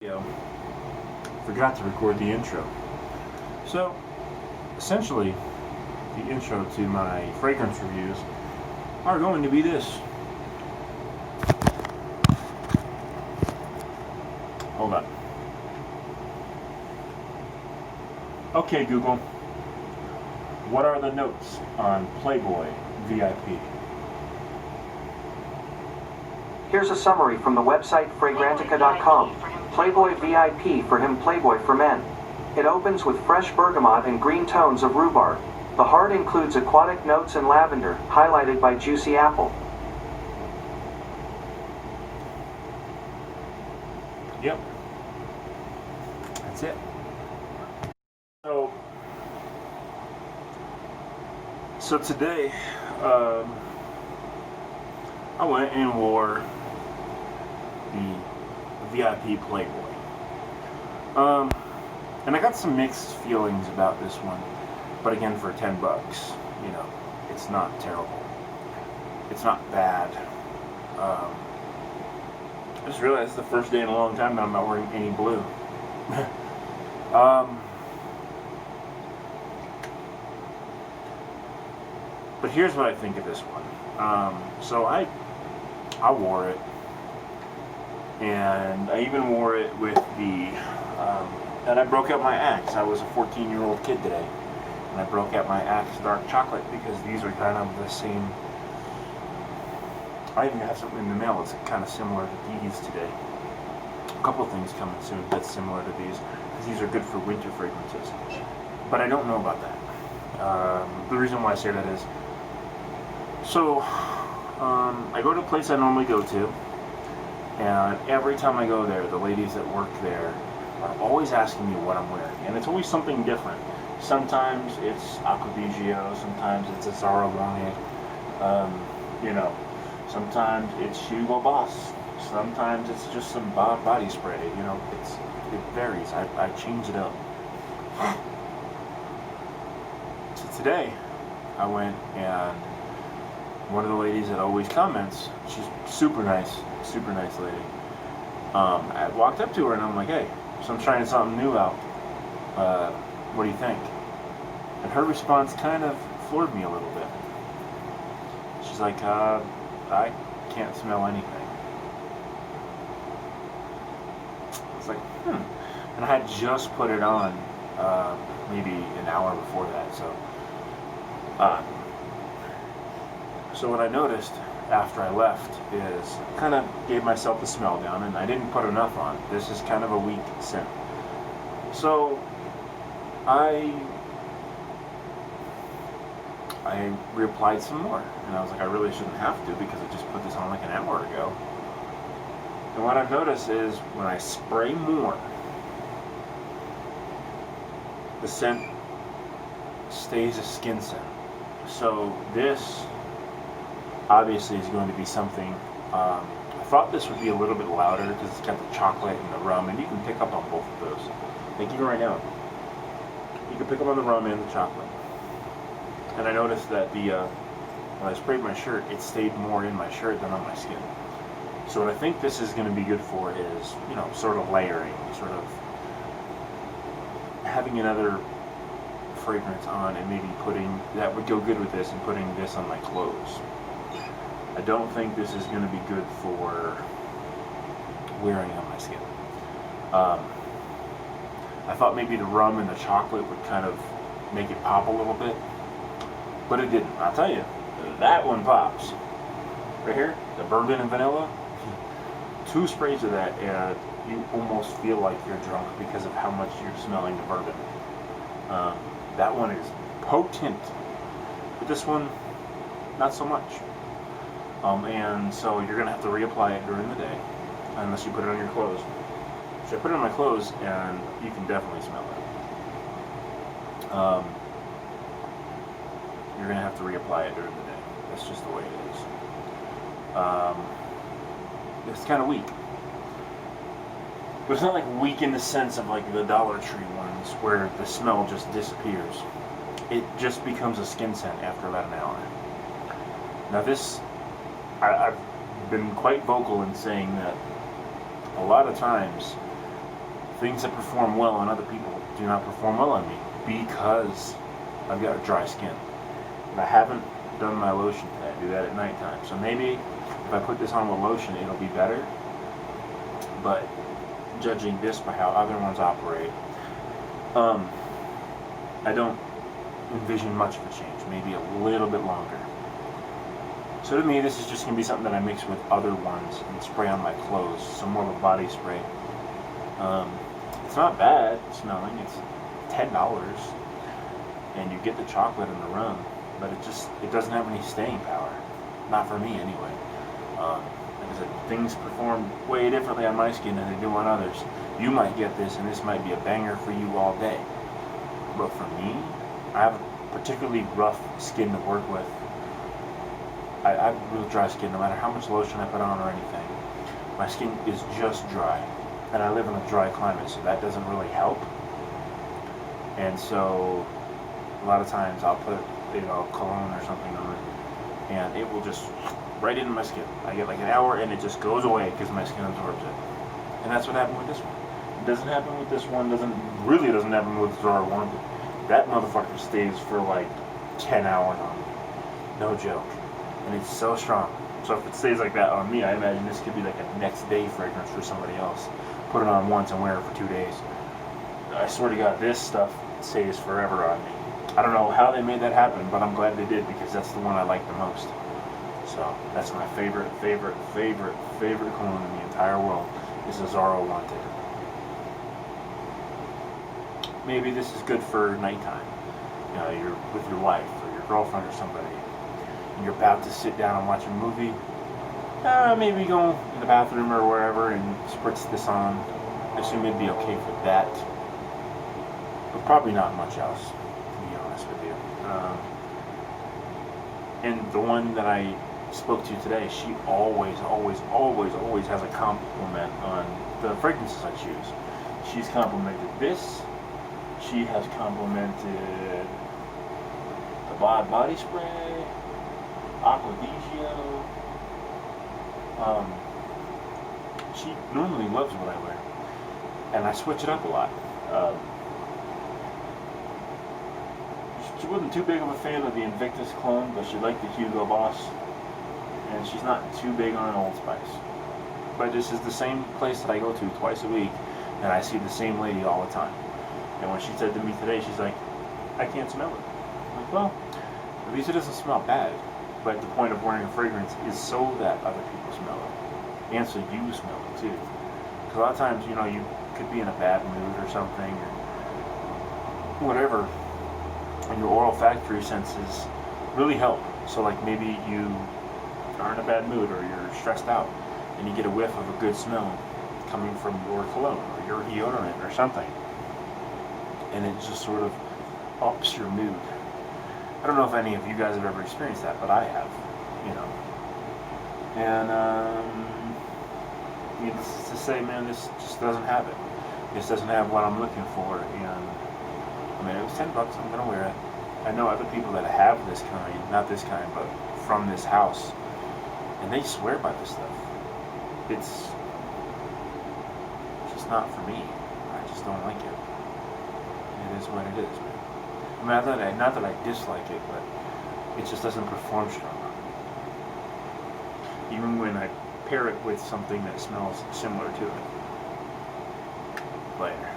Video. Forgot to record the intro. So, essentially, the intro to my fragrance reviews are going to be this. Hold on. Okay, Google. What are the notes on Playboy VIP? Here's a summary from the website Fragrantica.com. Playboy VIP for him, Playboy for men. It opens with fresh bergamot and green tones of rhubarb. The heart includes aquatic notes and lavender, highlighted by juicy apple. Yep. That's it. So today, I went and wore the VIP Playboy. And I got some mixed feelings about this one. But again, for $10, you know, it's not terrible. It's not bad. I just realized it's the first day in a long time that I'm not wearing any blue. But here's what I think of this one. So I wore it, and I even wore it with the, and I broke out my Axe. I was a 14-year-old kid today, and I broke out my Axe Dark Chocolate because these are kind of the same. I even have something in the mail that's kind of similar to these today. A couple of things coming soon that's similar to these, because these are good for winter fragrances. But I don't know about that. The reason why I say that is, so I go to a place I normally go to, and every time I go there, the ladies that work there are always asking me what I'm wearing, and it's always something different. Sometimes it's Acquavigio, sometimes it's a Zara Longue, you know, sometimes it's Hugo Boss, sometimes it's just some body spray, you know, it varies. I change it up. So today, I went and one of the ladies that always comments, she's super nice lady. I walked up to her and I'm like, hey, so I'm trying something new out. What do you think? And her response kind of floored me a little bit. She's like, I can't smell anything. I was like, And I had just put it on maybe an hour before that, so what I noticed after I left is kind of gave myself the smell down, and I didn't put enough on. This is kind of a weak scent. So I reapplied some more, and I was like, I really shouldn't have to because I just put this on like an hour ago. And what I've noticed is when I spray more, the scent stays a skin scent. So this obviously is going to be something, I thought this would be a little bit louder because it's got the chocolate and the rum, and you can pick up on both of those. Like even right now, you can pick up on the rum and the chocolate. And I noticed that when I sprayed my shirt, it stayed more in my shirt than on my skin. So what I think this is going to be good for is, you know, sort of layering, sort of having another fragrance on and maybe putting, that would go good with this, and putting this on my clothes. I don't think this is going to be good for wearing on my skin. I thought maybe the rum and the chocolate would kind of make it pop a little bit, but it didn't. I'll tell you, that one pops. Right here, the bourbon and vanilla, 2 sprays of that, and you almost feel like you're drunk because of how much you're smelling the bourbon. That one is potent, but this one, not so much. And so you're going to have to reapply it during the day, unless you put it on your clothes. So I put it on my clothes, and you can definitely smell it. You're going to have to reapply it during the day. That's just the way it is. It's kind of weak. But it's not like weak in the sense of like the Dollar Tree ones, where the smell just disappears. It just becomes a skin scent after about an hour. Now this, I've been quite vocal in saying that a lot of times things that perform well on other people do not perform well on me because I've got a dry skin. And I haven't done my lotion today. I do that at nighttime. So maybe if I put this on with lotion, it'll be better. But judging this by how other ones operate, I don't envision much of a change. Maybe a little bit longer. So to me, this is just going to be something that I mix with other ones and spray on my clothes. Some more of a body spray. It's not bad smelling. It's $10, and you get the chocolate and the rum, but it doesn't have any staying power. Not for me anyway. Like I said, things perform way differently on my skin than they do on others. You might get this, and this might be a banger for you all day. But for me, I have a particularly rough skin to work with. I have real dry skin, no matter how much lotion I put on or anything. My skin is just dry. And I live in a dry climate, so that doesn't really help. And so, a lot of times I'll put, cologne or something on it, and it will just right into my skin. I get like an hour, and it just goes away because my skin absorbs it. And that's what happened with this one. It doesn't happen with this one. Doesn't happen with Zara One. That motherfucker stays for like 10 hours on me. No joke. And it's so strong. So if it stays like that on me, I imagine this could be like a next day fragrance for somebody else. Put it on once and wear it for 2 days. I swear to God, this stuff stays forever on me. I don't know how they made that happen, but I'm glad they did because that's the one I like the most. So that's my favorite cologne in the entire world. Is a Zara Wanted. Maybe this is good for nighttime. You're with your wife or your girlfriend or somebody. You're about to sit down and watch a movie, maybe go in the bathroom or wherever and spritz this on. I assume it'd be okay for that, but probably not much else, to be honest with you. And the one that I spoke to today, she always has a compliment on the fragrances I choose. She's complimented this. She has complimented the Bod body spray. Aquadigio. She normally loves what I wear, and I switch it up a lot. She wasn't too big of a fan of the Invictus clone, but she liked the Hugo Boss, and she's not too big on Old Spice. But this is the same place that I go to twice a week, and I see the same lady all the time. And when she said to me today, she's like, "I can't smell it." I'm like, well, at least it doesn't smell bad. But the point of wearing a fragrance is so that other people smell it. And so you smell it too. Because a lot of times, you could be in a bad mood or something, or whatever. And your olfactory senses really help. So like maybe you are in a bad mood or you're stressed out and you get a whiff of a good smell coming from your cologne or your deodorant or something. And it just sort of ups your mood. I don't know if any of you guys have ever experienced that, but I have, And, needless to say, man, this just doesn't have it. This doesn't have what I'm looking for, and, it was $10, I'm gonna wear it. I know other people that have this kind, not this kind, but from this house, and they swear by this stuff. It's just not for me. I just don't like it. It is what it is, man. Not that I dislike it, but it just doesn't perform strong. Even when I pair it with something that smells similar to it. Later.